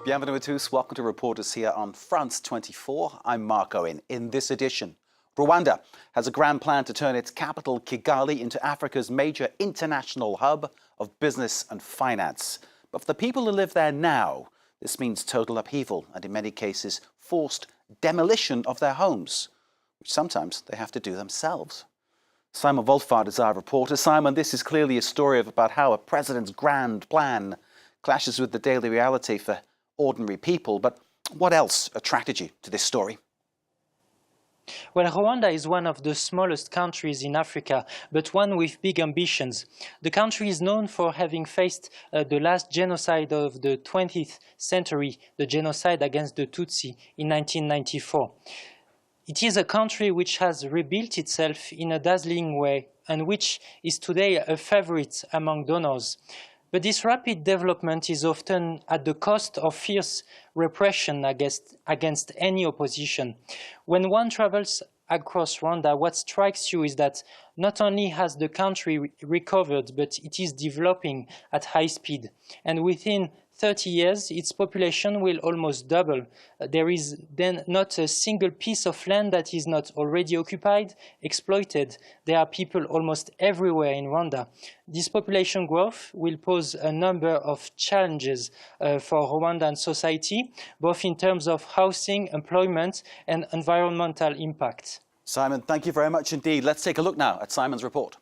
Bienvenue à tous. Welcome to Reporters here on France 24. I'm Mark Owen. In this edition, Rwanda has a grand plan to turn its capital, Kigali, into Africa's major international hub of business and finance. But for the people who live there now, this means total upheaval and, in many cases, forced demolition of their homes, which sometimes they have to do themselves. Simon Wolfhard is our reporter. Simon, this is clearly a story about how a president's grand plan clashes with the daily reality for ordinary people. But what else attracted you to this story? Well, Rwanda is one of the smallest countries in Africa, but one with big ambitions. The country is known for having faced the last genocide of the 20th century, the genocide against the Tutsi in 1994. It is a country which has rebuilt itself in a dazzling way and which is today a favorite among donors. But this rapid development is often at the cost of fierce repression against any opposition. When one travels across Rwanda, what strikes you is that not only has the country recovered, but it is developing at high speed. And within 30 years, its population will almost double. There is then not a single piece of land that is not already occupied, exploited. There are people almost everywhere in Rwanda. This population growth will pose a number of challenges for Rwandan society, both in terms of housing, employment, and environmental impact. Simon, thank you very much indeed. Let's take a look now at Simon's report.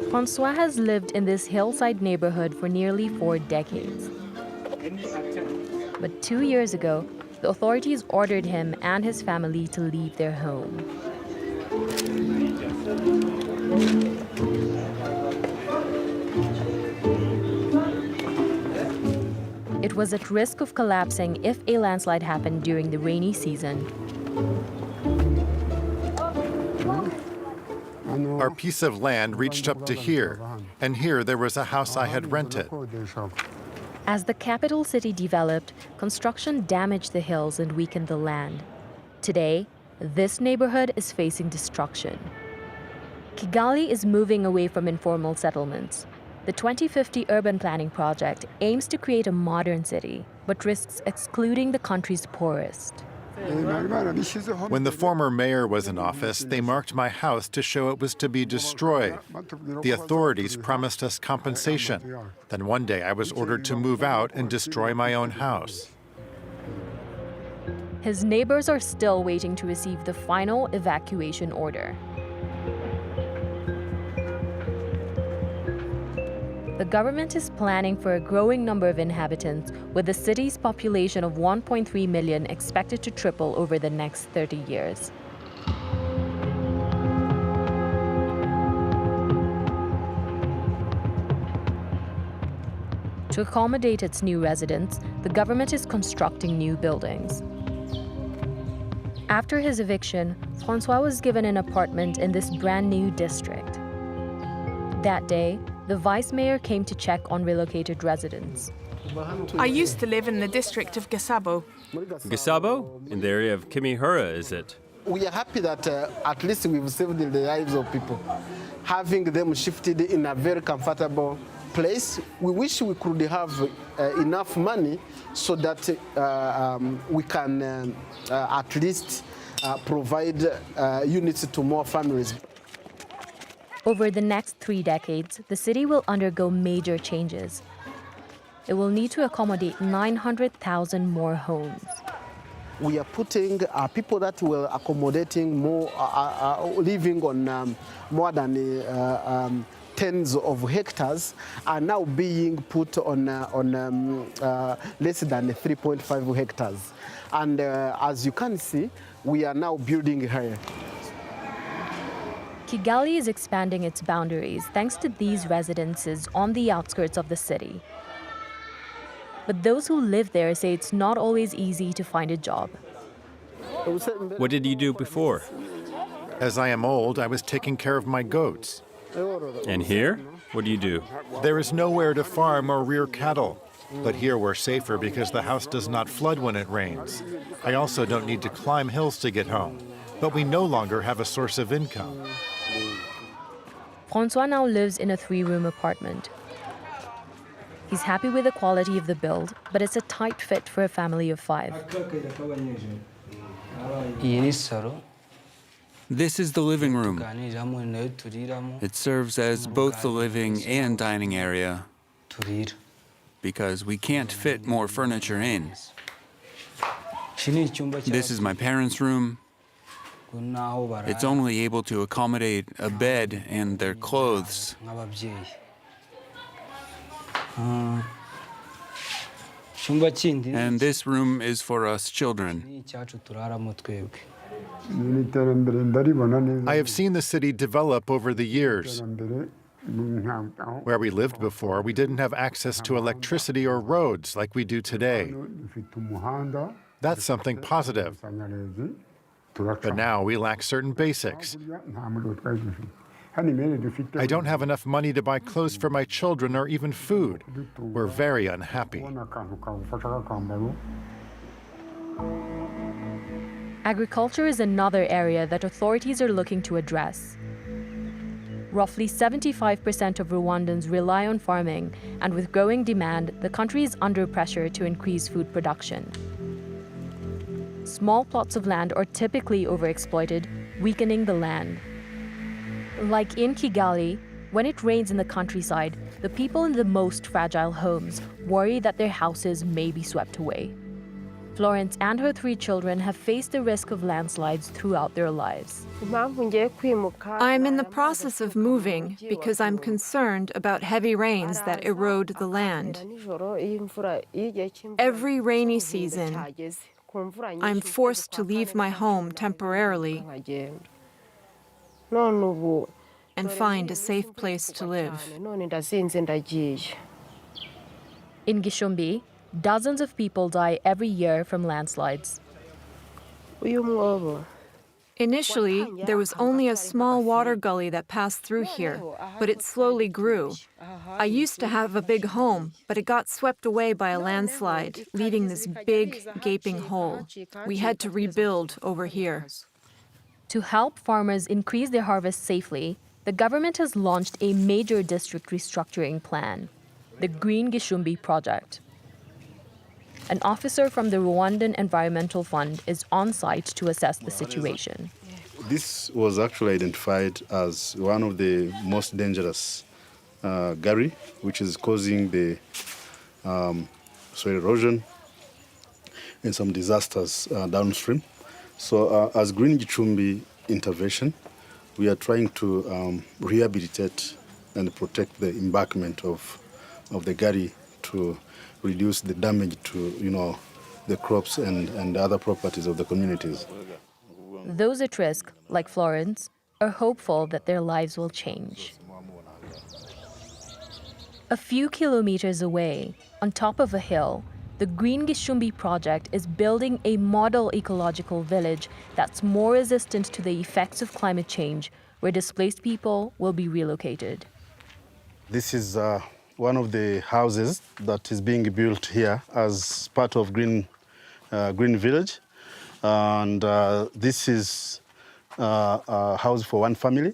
Francois has lived in this hillside neighborhood for nearly 4 decades. But 2 years ago, the authorities ordered him and his family to leave their home. It was at risk of collapsing if a landslide happened during the rainy season. Our piece of land reached up to here, and here there was a house I had rented. As the capital city developed, construction damaged the hills and weakened the land. Today, this neighborhood is facing destruction. Kigali is moving away from informal settlements. The 2050 urban planning project aims to create a modern city, but risks excluding the country's poorest. When the former mayor was in office, they marked my house to show it was to be destroyed. The authorities promised us compensation. Then one day I was ordered to move out and destroy my own house. His neighbors are still waiting to receive the final evacuation order. The government is planning for a growing number of inhabitants, with the city's population of 1.3 million expected to triple over the next 30 years. To accommodate its new residents, the government is constructing new buildings. After his eviction, Francois was given an apartment in this brand new district. That day, the vice mayor came to check on relocated residents. I used to live in the district of Gasabo. Gasabo? In the area of KIGALIS, is it? We are happy that at least we've saved the lives of people. Having them shifted in a very comfortable place, we wish we could have enough money so that we can at least provide units to more families. Over the next 3 decades, the city will undergo major changes. It will need to accommodate 900,000 more homes. We are putting people that were accommodating more, living on more than tens of hectares, are now being put on less than 3.5 hectares. And as you can see, we are now building here. Kigali is expanding its boundaries thanks to these residences on the outskirts of the city. But those who live there say it's not always easy to find a job. What did you do before? As I am old, I was taking care of my goats. And here, what do you do? There is nowhere to farm or rear cattle. But here we're safer because the house does not flood when it rains. I also don't need to climb hills to get home. But we no longer have a source of income. Francois now lives in a 3-room apartment. He's happy with the quality of the build, but it's a tight fit for a family of 5. This is the living room. It serves as both the living and dining area because we can't fit more furniture in. This is my parents' room. It's only able to accommodate a bed and their clothes. And this room is for us children. I have seen the city develop over the years. Where we lived before, we didn't have access to electricity or roads like we do today. That's something positive. But now we lack certain basics. I don't have enough money to buy clothes for my children or even food. We're very unhappy. Agriculture is another area that authorities are looking to address. Roughly 75% of Rwandans rely on farming, and with growing demand, the country is under pressure to increase food production. Small plots of land are typically overexploited, weakening the land. Like in Kigali, when it rains in the countryside, the people in the most fragile homes worry that their houses may be swept away. Florence and her 3 children have faced the risk of landslides throughout their lives. I'm in the process of moving because I'm concerned about heavy rains that erode the land. Every rainy season, I'm forced to leave my home temporarily and find a safe place to live. In Gishumbi, dozens of people die every year from landslides. Initially, there was only a small water gully that passed through here, but it slowly grew. I used to have a big home, but it got swept away by a landslide, leaving this big, gaping hole. We had to rebuild over here. To help farmers increase their harvest safely, the government has launched a major district restructuring plan, the Green Gishumbi Project. An officer from the Rwandan Environmental Fund is on site to assess the situation. This was actually identified as one of the most dangerous gully, which is causing the soil erosion and some disasters downstream. So as Green Gishumbi intervention, we are trying to rehabilitate and protect the embankment of the gully to reduce the damage to, the crops and other properties of the communities. Those at risk, like Florence, are hopeful that their lives will change. A few kilometers away, on top of a hill, the Green Gishumbi Project is building a model ecological village that's more resistant to the effects of climate change, where displaced people will be relocated. This is one of the houses that is being built here as part of Green Village. And this is a house for one family.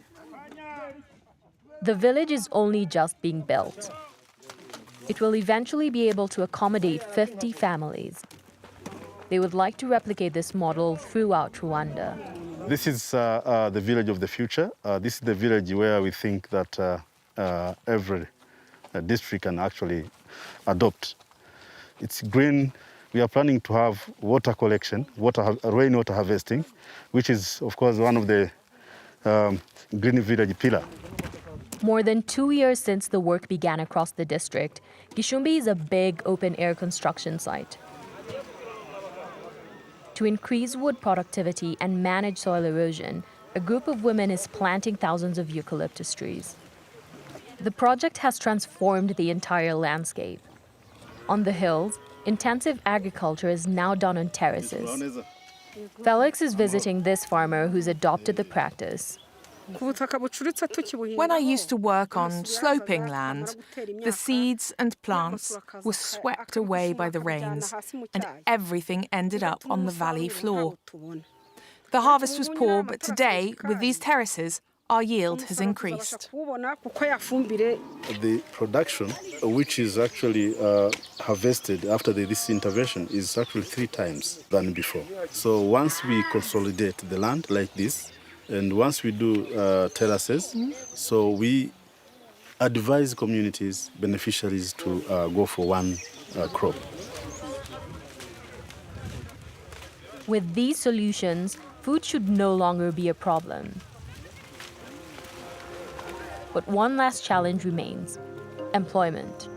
The village is only just being built. It will eventually be able to accommodate 50 families. They would like to replicate this model throughout Rwanda. This is the village of the future. This is the village where we think that every district can actually adopt. It's green. We are planning to have water collection, rainwater harvesting, which is, of course, one of the Green Village pillar. More than 2 years since the work began across the district, Gishumbi is a big open-air construction site. To increase wood productivity and manage soil erosion, a group of women is planting thousands of eucalyptus trees. The project has transformed the entire landscape. On the hills, intensive agriculture is now done on terraces. Felix is visiting this farmer who's adopted the practice. When I used to work on sloping land, the seeds and plants were swept away by the rains, and everything ended up on the valley floor. The harvest was poor, but today, with these terraces, our yield has increased. The production, which is actually harvested after this intervention, is actually 3 times than before. So once we consolidate the land like this, and once we do terraces, so we advise communities, beneficiaries to go for one crop. With these solutions, food should no longer be a problem. But one last challenge remains: employment.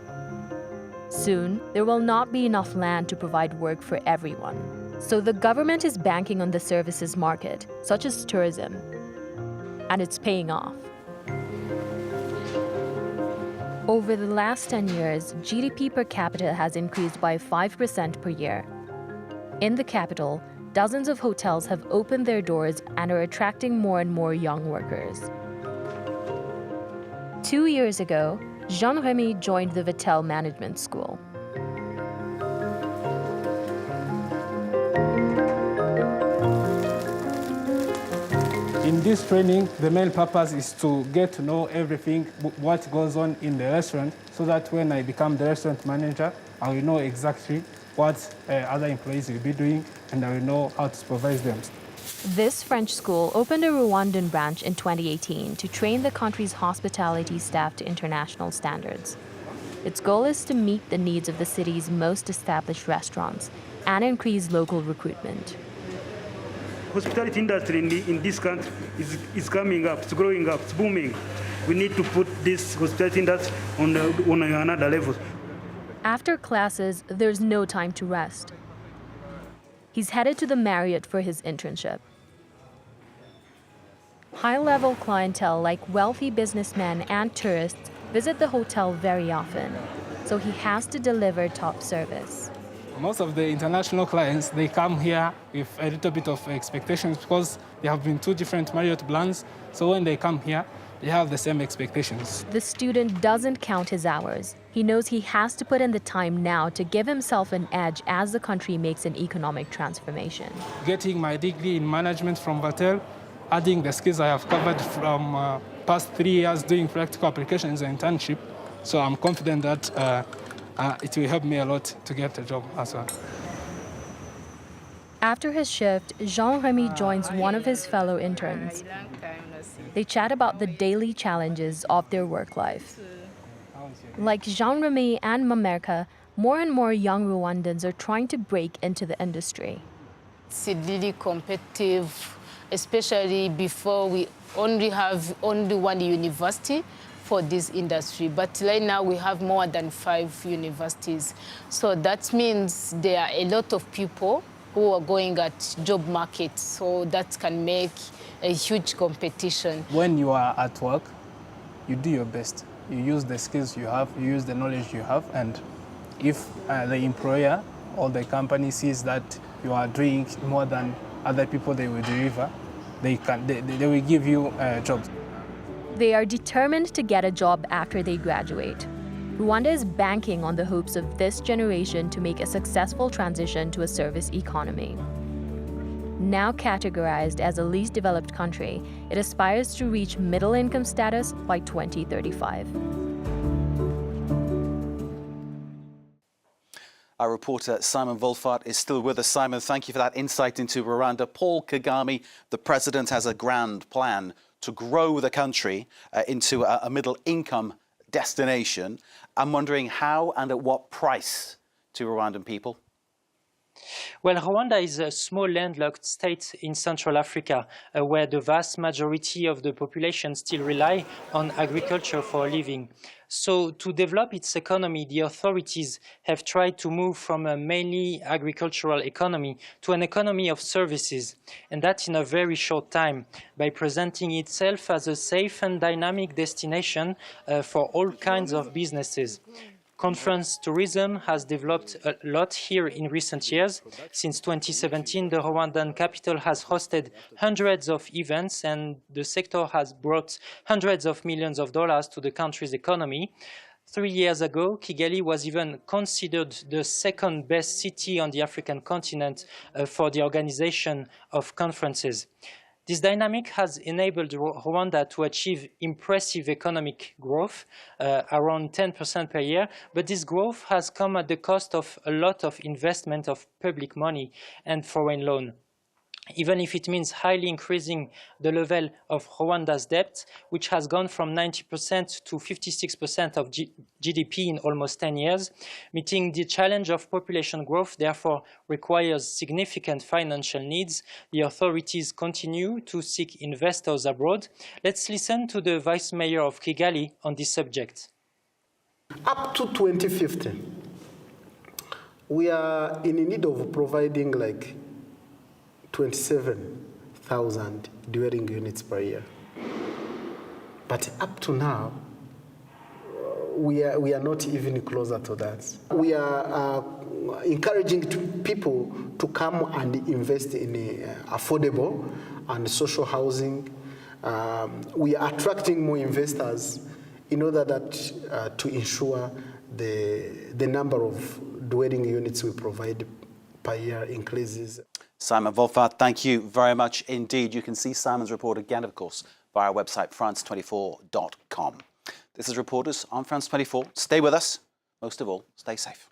Soon, there will not be enough land to provide work for everyone. So the government is banking on the services market, such as tourism. And it's paying off. Over the last 10 years, GDP per capita has increased by 5% per year. In the capital, dozens of hotels have opened their doors and are attracting more and more young workers. 2 years ago, Jean-Remy joined the VATEL management school. In this training, the main purpose is to get to know everything, what goes on in the restaurant, so that when I become the restaurant manager, I will know exactly what other employees will be doing, and I will know how to supervise them. This French school opened a Rwandan branch in 2018 to train the country's hospitality staff to international standards. Its goal is to meet the needs of the city's most established restaurants and increase local recruitment. Hospitality industry in this country is coming up, it's growing up, it's booming. We need to put this hospitality industry on another level. After classes, there's no time to rest. He's headed to the Marriott for his internship. High-level clientele like wealthy businessmen and tourists visit the hotel very often, so he has to deliver top service. Most of the international clients, they come here with a little bit of expectations because there have been 2 different Marriott brands, so when they come here, they have the same expectations. The student doesn't count his hours. He knows he has to put in the time now to give himself an edge as the country makes an economic transformation. Getting my degree in management from VATEL, adding the skills I have covered from past 3 years doing practical applications and internship, so I'm confident that it will help me a lot to get a job as well. After his shift, Jean-Remy joins one of his fellow interns. They chat about the daily challenges of their work life. Like Jean-Remy and Mamerka, more and more young Rwandans are trying to break into the industry. It's really competitive, especially before we have only one university for this industry, but right now we have more than 5 universities. So that means there are a lot of people who are going at job markets, so that can make a huge competition. When you are at work, you do your best. You use the skills you have, you use the knowledge you have, and if the employer or the company sees that you are doing more than other people they will deliver, they will give you jobs. They are determined to get a job after they graduate. Rwanda is banking on the hopes of this generation to make a successful transition to a service economy. Now categorized as a least developed country, it aspires to reach middle-income status by 2035. Our reporter Simon Wolfart is still with us. Simon, thank you for that insight into Rwanda. Paul Kagame, the president, has a grand plan to grow the country into a middle-income destination. I'm wondering how and at what price to Rwandan people? Well, Rwanda is a small landlocked state in Central Africa, where the vast majority of the population still rely on agriculture for a living. So to develop its economy, the authorities have tried to move from a mainly agricultural economy to an economy of services, and that in a very short time, by presenting itself as a safe and dynamic destination for all kinds of businesses. Conference tourism has developed a lot here in recent years. Since 2017, the Rwandan capital has hosted hundreds of events, and the sector has brought hundreds of millions of dollars to the country's economy. 3 years ago, Kigali was even considered the second best city on the African continent for the organization of conferences. This dynamic has enabled Rwanda to achieve impressive economic growth, around 10% per year, but this growth has come at the cost of a lot of investment of public money and foreign loan. Even if it means highly increasing the level of Rwanda's debt, which has gone from 90% to 56% of GDP in almost 10 years, meeting the challenge of population growth therefore requires significant financial needs. The authorities continue to seek investors abroad. Let's listen to the Vice Mayor of Kigali on this subject. Up to 2050, we are in need of providing 27,000 dwelling units per year. But up to now, we are not even closer to that. We are encouraging people to come and invest in affordable and social housing. We are attracting more investors in order that to ensure the number of dwelling units we provide per year increases. Simon Wolfart, thank you very much indeed. You can see Simon's report again, of course, via our website, France24.com. This is Reporters on France 24. Stay with us. Most of all, stay safe.